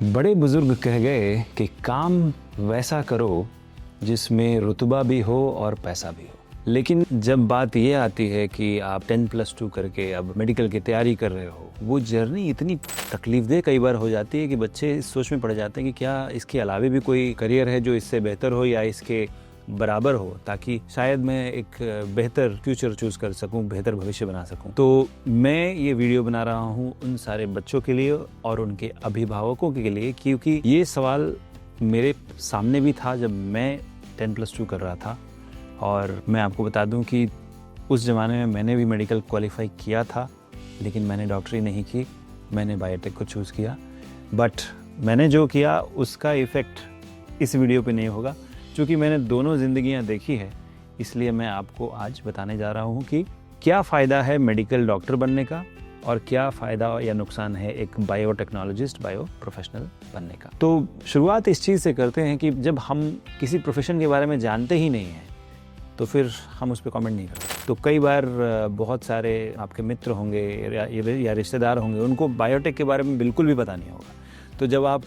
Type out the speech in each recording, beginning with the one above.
बड़े बुजुर्ग कह गए कि काम वैसा करो जिसमें रुतबा भी हो और पैसा भी हो। लेकिन जब बात ये आती है कि आप 10+2 करके अब मेडिकल की तैयारी कर रहे हो, वो जर्नी इतनी तकलीफदेह कई बार हो जाती है कि बच्चे इस सोच में पड़ जाते हैं कि क्या इसके अलावा भी कोई करियर है जो इससे बेहतर हो या इसके बराबर हो, ताकि शायद मैं एक बेहतर फ्यूचर चूज कर सकूं, बेहतर भविष्य बना सकूं। तो मैं ये वीडियो बना रहा हूं उन सारे बच्चों के लिए और उनके अभिभावकों के लिए, क्योंकि ये सवाल मेरे सामने भी था जब मैं 10+2 कर रहा था। और मैं आपको बता दूं कि उस ज़माने में मैंने भी मेडिकल क्वालिफाई किया था, लेकिन मैंने डॉक्टरी नहीं की, मैंने बायोटेक को चूज़ किया। बट मैंने जो किया उसका इफ़ेक्ट इस वीडियो पे नहीं होगा, क्योंकि मैंने दोनों ज़िंदगियां देखी है। इसलिए मैं आपको आज बताने जा रहा हूं कि क्या फ़ायदा है मेडिकल डॉक्टर बनने का और क्या फ़ायदा या नुकसान है एक बायोटेक्नोलॉजिस्ट, बायो प्रोफेशनल बनने का। तो शुरुआत इस चीज़ से करते हैं कि जब हम किसी प्रोफेशन के बारे में जानते ही नहीं हैं तो फिर हम उस पर कमेंट नहीं करते। तो कई बार बहुत सारे आपके मित्र होंगे या रिश्तेदार होंगे, उनको बायोटेक के बारे में बिल्कुल भी पता नहीं होगा। तो जब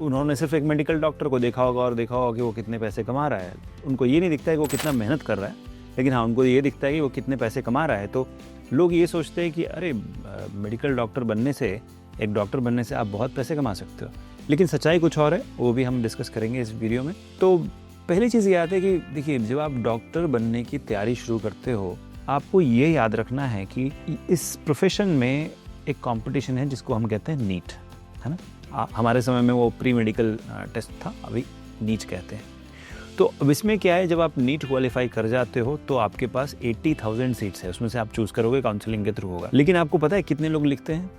उन्होंने सिर्फ एक मेडिकल डॉक्टर को देखा होगा और देखा होगा कि वो कितने पैसे कमा रहा है, उनको ये नहीं दिखता है कि वो कितना मेहनत कर रहा है, लेकिन हाँ उनको ये दिखता है कि वो कितने पैसे कमा रहा है। तो लोग ये सोचते हैं कि अरे मेडिकल डॉक्टर बनने से, एक डॉक्टर बनने से आप बहुत पैसे कमा सकते हो। लेकिन सच्चाई कुछ और है, वो भी हम डिस्कस करेंगे इस वीडियो में। तो पहली चीज़ ये आती है कि देखिए, जब आप डॉक्टर बनने की तैयारी शुरू करते हो, आपको ये याद रखना है कि इस प्रोफेशन में एक कॉम्पिटिशन है जिसको हम कहते हैं नीट, है ना। हमारे समय में वो प्री मेडिकल टेस्ट था, अभी नीट कहते हैं। तो अब इसमें क्या है, जब आप नीट क्वालिफाई कर जाते हो तो आपके पास 80,000 सीट्स है, उसमें से आप चूज़ करोगे, काउंसलिंग के थ्रू होगा। लेकिन आपको पता है कितने लोग लिखते हैं?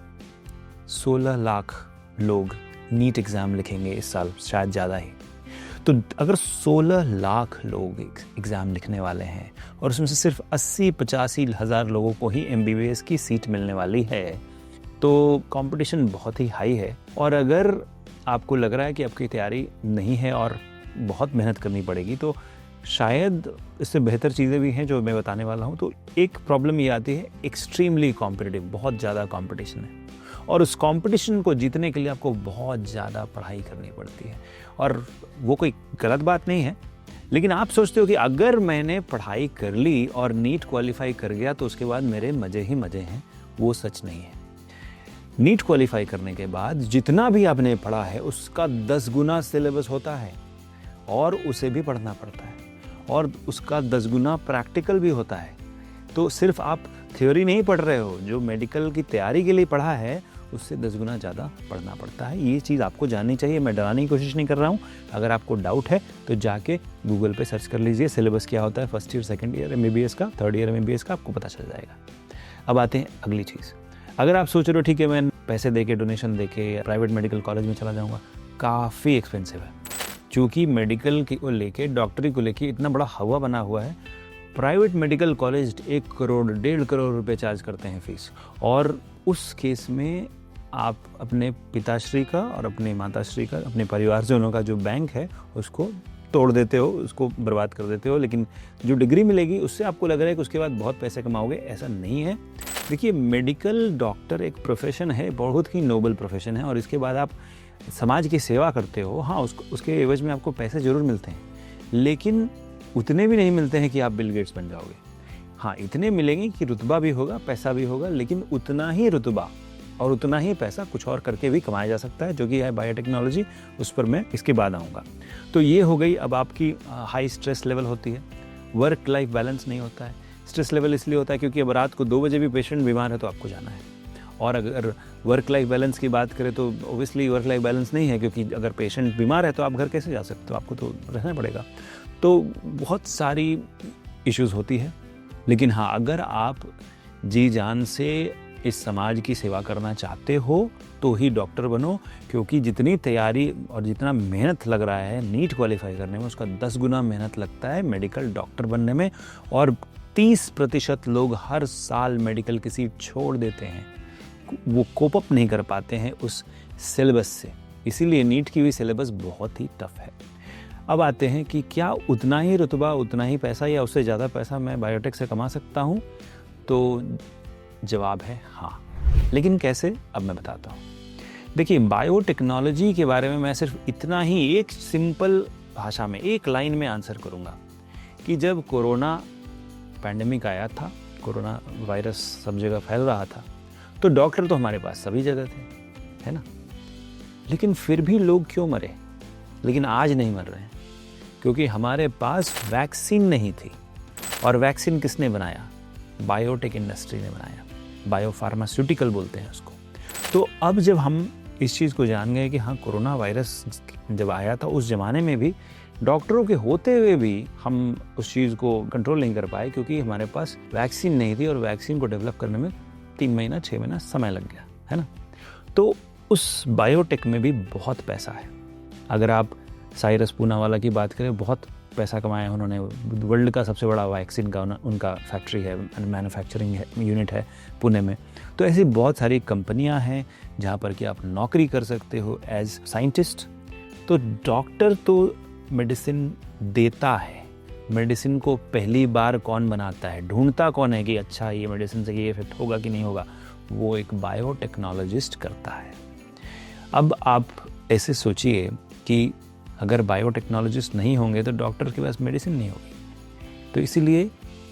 16 लाख लोग नीट एग्ज़ाम लिखेंगे इस साल, शायद ज़्यादा ही। तो अगर 16 लाख लोग एग्ज़ाम लिखने वाले हैं और उसमें से सिर्फ 80-85 हज़ार लोगों को ही MBBS की सीट मिलने वाली है, तो कंपटीशन बहुत ही हाई है। और अगर आपको लग रहा है कि आपकी तैयारी नहीं है और बहुत मेहनत करनी पड़ेगी, तो शायद इससे बेहतर चीज़ें भी हैं जो मैं बताने वाला हूँ। तो एक प्रॉब्लम ये आती है, एक्सट्रीमली कॉम्पिटिटिव, बहुत ज़्यादा कंपटीशन है और उस कंपटीशन को जीतने के लिए आपको बहुत ज़्यादा पढ़ाई करनी पड़ती है। और वो कोई गलत बात नहीं है, लेकिन आप सोचते हो कि अगर मैंने पढ़ाई कर ली और नीट क्वालिफाई कर गया तो उसके बाद मेरे मज़े ही मज़े हैं। वो सच नहीं है। नीट क्वालिफाई करने के बाद जितना भी आपने पढ़ा है उसका 10 गुना सिलेबस होता है और उसे भी पढ़ना पड़ता है, और उसका 10 गुना प्रैक्टिकल भी होता है। तो सिर्फ आप थ्योरी नहीं पढ़ रहे हो, जो मेडिकल की तैयारी के लिए पढ़ा है उससे 10 गुना ज़्यादा पढ़ना पड़ता है। ये चीज़ आपको जाननी चाहिए। मैं डराने की कोशिश नहीं कर रहा हूँ। अगर आपको डाउट है तो जाके गूगल पे सर्च कर लीजिए, सिलेबस क्या होता है first year, second year MBBS का, थर्ड ईयर MBBS का, आपको पता चल जाएगा। अब आते हैं अगली चीज़। अगर आप सोच रहे हो ठीक है मैं पैसे देके, डोनेशन देके प्राइवेट मेडिकल कॉलेज में चला जाऊँगा, काफ़ी एक्सपेंसिव है। क्योंकि मेडिकल को लेके, डॉक्टरी को लेके इतना बड़ा हवा बना हुआ है। Private medical college 1 crore 1.5 crore रुपए चार्ज करते हैं फीस, और उस केस में आप अपने पिताश्री का और अपने माताश्री का, अपने परिवारजनों का जो बैंक है उसको तोड़ देते हो, उसको बर्बाद कर देते हो। लेकिन जो डिग्री मिलेगी उससे आपको लग रहा है कि उसके बाद बहुत पैसे कमाओगे, ऐसा नहीं है। देखिए, मेडिकल डॉक्टर एक प्रोफेशन है, बहुत ही नोबल प्रोफेशन है, और इसके बाद आप समाज की सेवा करते हो। हाँ, उसके एवज में आपको पैसे ज़रूर मिलते हैं, लेकिन उतने भी नहीं मिलते हैं कि आप बिल गेट्स बन जाओगे। हाँ, इतने मिलेंगे कि रुतबा भी होगा, पैसा भी होगा, लेकिन उतना ही रुतबा और उतना ही पैसा कुछ और करके भी कमाया जा सकता है, जो कि है बायोटेक्नोलॉजी। उस पर मैं इसके बाद आऊँगा। तो ये हो गई। अब आपकी हाई स्ट्रेस लेवल होती है, वर्क लाइफ बैलेंस नहीं होता है। स्ट्रेस लेवल इसलिए होता है क्योंकि अब रात को 2 बजे भी पेशेंट बीमार है तो आपको जाना है। और अगर वर्क लाइफ बैलेंस की बात करें तो ओबियसली वर्क लाइफ बैलेंस नहीं है, क्योंकि अगर पेशेंट बीमार है तो आप घर कैसे जा सकते हो, आपको तो रहना पड़ेगा। तो बहुत सारी इश्यूज़ होती है। लेकिन हाँ, अगर आप जी जान से इस समाज की सेवा करना चाहते हो तो ही डॉक्टर बनो, क्योंकि जितनी तैयारी और जितना मेहनत लग रहा है नीट क्वालिफाई करने में, उसका 10 गुना मेहनत लगता है मेडिकल डॉक्टर बनने में। और 30% लोग हर साल मेडिकल की सीट छोड़ देते हैं, वो कोप अप नहीं कर पाते हैं उस सिलेबस से। इसीलिए नीट की भी सिलेबस बहुत ही टफ है। अब आते हैं कि क्या उतना ही रुतबा, उतना ही पैसा या उससे ज़्यादा पैसा मैं बायोटेक से कमा सकता हूँ? तो जवाब है हाँ। लेकिन कैसे, अब मैं बताता हूँ। देखिए, बायोटेक्नोलॉजी के बारे में मैं सिर्फ इतना ही एक सिंपल भाषा में, एक लाइन में आंसर करूँगा कि जब कोरोना पैंडेमिक आया था, कोरोना वायरस सब जगह फैल रहा था, तो डॉक्टर तो हमारे पास सभी जगह थे, है ना? लेकिन फिर भी लोग क्यों मरे? लेकिन आज नहीं मर रहे हैं, क्योंकि हमारे पास वैक्सीन नहीं थी। और वैक्सीन किसने बनाया? बायोटेक इंडस्ट्री ने बनाया, बायोफार्मास्यूटिकल बोलते हैं उसको। तो अब जब हम इस चीज़ को जान गए कि हाँ, कोरोना वायरस जब आया था उस ज़माने में भी डॉक्टरों के होते हुए भी हम उस चीज़ को कंट्रोल नहीं कर पाए, क्योंकि हमारे पास वैक्सीन नहीं थी और वैक्सीन को डेवलप करने में 3 महीना 6 महीना समय लग गया, है ना? तो उस बायोटेक में भी बहुत पैसा है। अगर आप साइरस पूनावाला की बात करें, बहुत पैसा कमाया उन्होंने। वर्ल्ड का सबसे बड़ा वैक्सीन का उनका फैक्ट्री है, मैन्युफैक्चरिंग यूनिट है पुणे में। तो ऐसी बहुत सारी कंपनियां हैं जहां पर कि आप नौकरी कर सकते हो एज साइंटिस्ट। तो डॉक्टर तो मेडिसिन देता है, मेडिसिन को पहली बार कौन बनाता है, ढूंढता कौन है कि अच्छा ये मेडिसिन से ये इफेक्ट होगा कि नहीं होगा, वो एक बायोटेक्नोलॉजिस्ट करता है। अब आप ऐसे सोचिए कि अगर बायोटेक्नोलॉजिस्ट नहीं होंगे तो डॉक्टर के पास मेडिसिन नहीं होगी। तो इसीलिए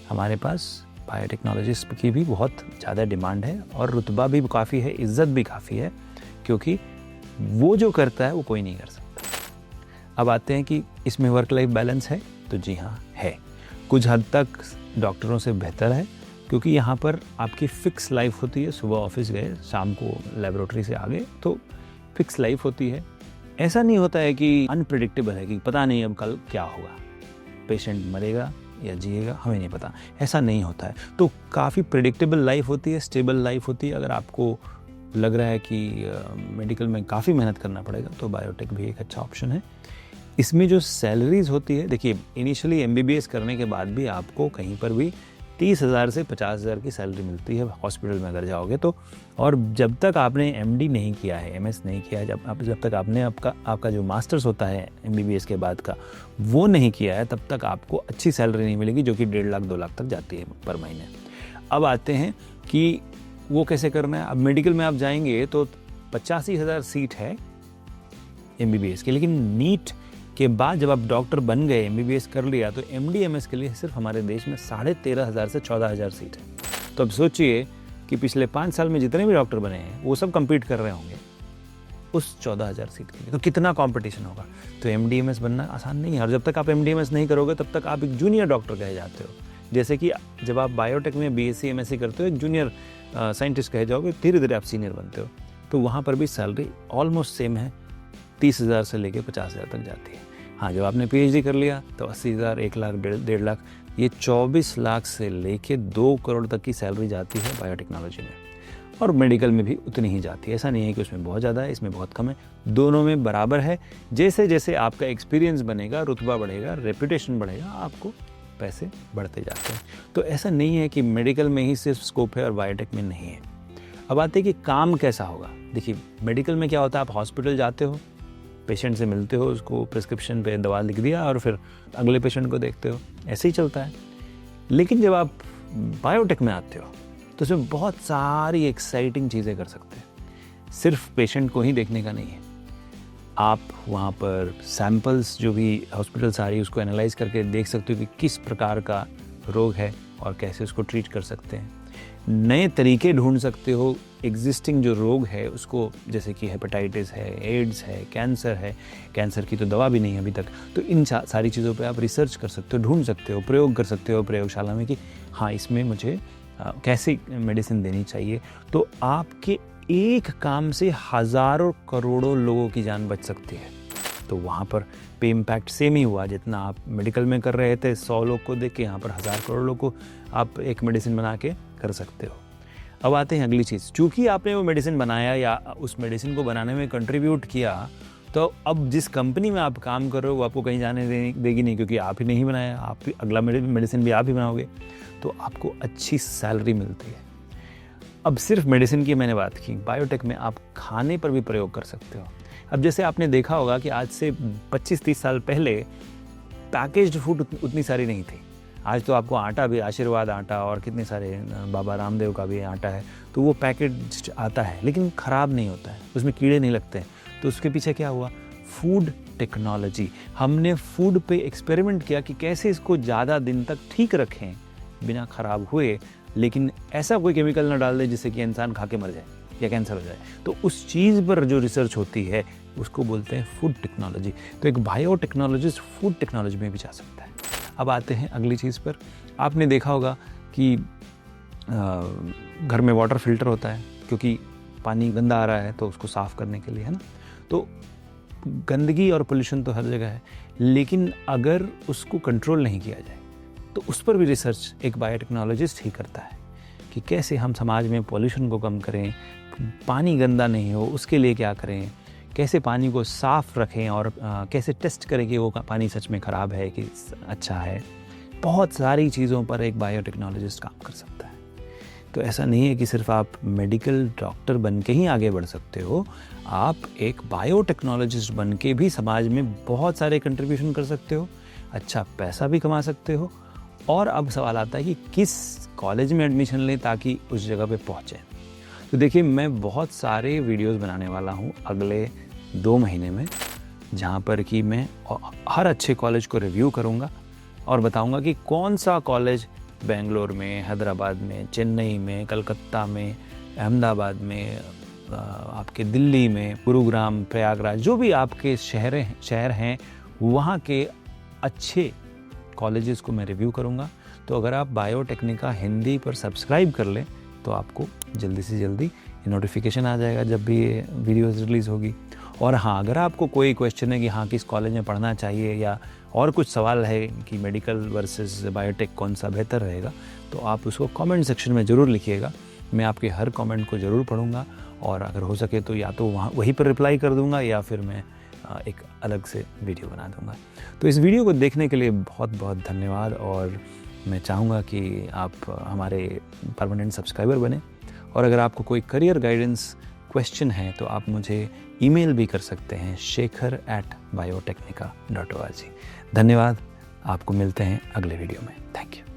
हमारे पास बायोटेक्नोलॉजिस्ट की भी बहुत ज़्यादा डिमांड है और रुतबा भी काफ़ी है, इज्जत भी काफ़ी है, क्योंकि वो जो करता है वो कोई नहीं कर सकता। अब आते हैं कि इसमें वर्क लाइफ बैलेंस है, तो जी हाँ है, कुछ हद तक डॉक्टरों से बेहतर है, क्योंकि यहाँ पर आपकी फ़िक्स लाइफ होती है। सुबह ऑफिस गए, शाम को लेबोरेटरी से आ गए, तो फिक्स लाइफ होती है। ऐसा नहीं होता है कि अनप्रिडिक्टेबल है कि पता नहीं अब कल क्या होगा, पेशेंट मरेगा या जिएगा हमें नहीं पता, ऐसा नहीं होता है। तो काफ़ी प्रिडिक्टेबल लाइफ होती है, स्टेबल लाइफ होती है। अगर आपको लग रहा है कि मेडिकल में काफ़ी मेहनत करना पड़ेगा, तो बायोटेक भी एक अच्छा ऑप्शन है। इसमें जो सैलरीज होती है, देखिए इनिशियली MBBS करने के बाद भी आपको कहीं पर भी 30,000 से 50,000 की सैलरी मिलती है हॉस्पिटल में अगर जाओगे तो। और जब तक आपने MD नहीं किया है, MS नहीं किया है, जब तक आपने आपका जो मास्टर्स होता है MBBS के बाद का वो नहीं किया है, तब तक आपको अच्छी सैलरी नहीं मिलेगी, जो कि 1.5 लाख 2 लाख तक जाती है पर महीने। अब आते हैं कि वो कैसे करना है। अब मेडिकल में आप जाएंगे तो 85,000 सीट है MBBS की, लेकिन नीट के बाद जब आप डॉक्टर बन गए, MBBS कर लिया, तो MD MS के लिए सिर्फ हमारे देश में 13,500 से 14,000 सीट है। तो अब सोचिए कि पिछले 5 साल में जितने भी डॉक्टर बने हैं वो सब कम्पीट कर रहे होंगे उस 14,000 सीट के लिए, तो कितना कंपटीशन होगा। तो MD MS बनना आसान नहीं है, और जब तक आप MD MS नहीं करोगे तब तक आप एक जूनियर डॉक्टर कहे जाते हो। जैसे कि जब आप बायोटेक में BSc MSc करते हो, एक जूनियर साइंटिस्ट कहे जाओगे, धीरे धीरे आप सीनियर बनते हो। तो वहाँ पर भी सैलरी ऑलमोस्ट सेम है, 30,000 से लेके 50,000 तक जाती है। हाँ, जब आपने PhD कर लिया तो 80,000, 1 लाख, 1.5 लाख, ये 24 लाख से लेके 2 करोड़ तक की सैलरी जाती है बायोटेक्नोलॉजी में। और मेडिकल में भी उतनी ही जाती है, ऐसा नहीं है कि उसमें बहुत ज़्यादा है, इसमें बहुत कम है, दोनों में बराबर है। जैसे जैसे आपका एक्सपीरियंस बनेगा, रुतबा बढ़ेगा, रेपुटेशन बढ़ेगा, आपको पैसे बढ़ते जाते हैं। तो ऐसा नहीं है कि मेडिकल में ही सिर्फ स्कोप है और बायोटेक में नहीं है। अब आते हैं कि काम कैसा होगा। देखिए, मेडिकल में क्या होता है, आप हॉस्पिटल जाते हो, पेशेंट से मिलते हो, उसको प्रिस्क्रिप्शन पे दवा लिख दिया और फिर अगले पेशेंट को देखते हो, ऐसे ही चलता है। लेकिन जब आप बायोटेक में आते हो तो उसमें बहुत सारी एक्साइटिंग चीज़ें कर सकते हैं। सिर्फ पेशेंट को ही देखने का नहीं है, आप वहाँ पर सैंपल्स जो भी हॉस्पिटल से आ रही है उसको एनालाइज करके देख सकते हो कि किस प्रकार का रोग है और कैसे उसको ट्रीट कर सकते हैं। नए तरीके ढूंढ सकते हो एग्जिस्टिंग जो रोग है उसको, जैसे कि हेपेटाइटिस है, एड्स है, कैंसर की तो दवा भी नहीं है अभी तक। तो इन सारी चीज़ों पे आप रिसर्च कर सकते हो, ढूंढ सकते हो, प्रयोग कर सकते हो प्रयोगशाला में कि हाँ, इसमें मुझे कैसी मेडिसिन देनी चाहिए। तो आपके एक काम से हज़ारों करोड़ों लोगों की जान बच सकती है। तो वहाँ पर पे इम्पैक्ट सेम ही हुआ, जितना आप मेडिकल में कर रहे थे 100 लोग को देख के, यहाँ पर 1000 करोड़ लोग को आप एक मेडिसिन बना के कर सकते हो। अब आते हैं अगली चीज़, चूँकि आपने वो मेडिसिन बनाया या उस मेडिसिन को बनाने में कंट्रीब्यूट किया, तो अब जिस कंपनी में आप काम कर रहे हो वो आपको कहीं जाने देगी नहीं, क्योंकि आप ही नहीं बनाया, आप ही अगला मेडिसिन भी आप ही बनाओगे, तो आपको अच्छी सैलरी मिलती है। अब सिर्फ मेडिसिन की मैंने बात की, बायोटेक में आप खाने पर भी प्रयोग कर सकते हो। अब जैसे आपने देखा होगा कि आज से 25-30 साल पहले पैकेज्ड फूड उतनी सारी नहीं थी। आज तो आपको आटा भी, आशीर्वाद आटा और कितने सारे बाबा रामदेव का भी आटा है, तो वो पैकेट आता है लेकिन ख़राब नहीं होता है, उसमें कीड़े नहीं लगते हैं। तो उसके पीछे क्या हुआ? Food technology. हमने फूड पे एक्सपेरिमेंट किया कि कैसे इसको ज़्यादा दिन तक ठीक रखें बिना ख़राब हुए, लेकिन ऐसा कोई केमिकल ना डाल दे जिससे कि इंसान खा के मर जाए या कैंसर हो जाए। तो उस चीज़ पर जो रिसर्च होती है उसको बोलते हैं फूड टेक्नोलॉजी। तो एक बायोटेक्नोलॉजिस्ट फूड टेक्नोलॉजी में भी जा सकता है। अब आते हैं अगली चीज़ पर। आपने देखा होगा कि घर में वाटर फिल्टर होता है, क्योंकि पानी गंदा आ रहा है तो उसको साफ़ करने के लिए, है ना। तो गंदगी और पोल्यूशन तो हर जगह है, लेकिन अगर उसको कंट्रोल नहीं किया जाए तो उस पर भी रिसर्च एक बायोटेक्नोलॉजिस्ट ही करता है कि कैसे हम समाज में पोल्यूशन को कम करें, पानी गंदा नहीं हो उसके लिए क्या करें, कैसे पानी को साफ़ रखें और कैसे टेस्ट करें कि वो पानी सच में ख़राब है कि अच्छा है। बहुत सारी चीज़ों पर एक बायोटेक्नोलॉजिस्ट काम कर सकता है। तो ऐसा नहीं है कि सिर्फ आप मेडिकल डॉक्टर बन के ही आगे बढ़ सकते हो, आप एक बायोटेक्नोलॉजिस्ट बन के भी समाज में बहुत सारे कंट्रीब्यूशन कर सकते हो, अच्छा पैसा भी कमा सकते हो। और अब सवाल आता है कि किस कॉलेज में एडमिशन लें ताकि उस जगह पे पहुँचें। तो देखिए, मैं बहुत सारे वीडियोस बनाने वाला हूँ अगले 2 महीने में, जहाँ पर कि मैं हर अच्छे कॉलेज को रिव्यू करूँगा और बताऊँगा कि कौन सा कॉलेज बेंगलोर में, हैदराबाद में, चेन्नई में, कलकत्ता में, अहमदाबाद में, आपके दिल्ली में, गुरुग्राम, प्रयागराज, जो भी आपके शहर हैं वहाँ के अच्छे कॉलेजेस को मैं रिव्यू करूँगा। तो अगर आप बायोटेक्निका हिंदी पर सब्सक्राइब कर लें तो आपको जल्दी से जल्दी नोटिफिकेशन आ जाएगा जब भी ये वीडियोज़ रिलीज़ होगी। और हाँ, अगर आपको कोई क्वेश्चन है कि हाँ किस कॉलेज में पढ़ना चाहिए, या और कुछ सवाल है कि मेडिकल वर्सेस बायोटेक कौन सा बेहतर रहेगा, तो आप उसको कमेंट सेक्शन में ज़रूर लिखिएगा। मैं आपके हर कमेंट को ज़रूर पढ़ूंगा और अगर हो सके तो या तो वहीं पर रिप्लाई कर दूंगा या फिर मैं एक अलग से वीडियो बना दूंगा। तो इस वीडियो को देखने के लिए बहुत बहुत धन्यवाद, और मैं चाहूँगा कि आप हमारे परमानेंट सब्सक्राइबर बने। और अगर आपको कोई करियर गाइडेंस क्वेश्चन है तो आप मुझे ईमेल भी कर सकते हैं shekhar@biotechnica.org। धन्यवाद, आपको मिलते हैं अगले वीडियो में। Thank you.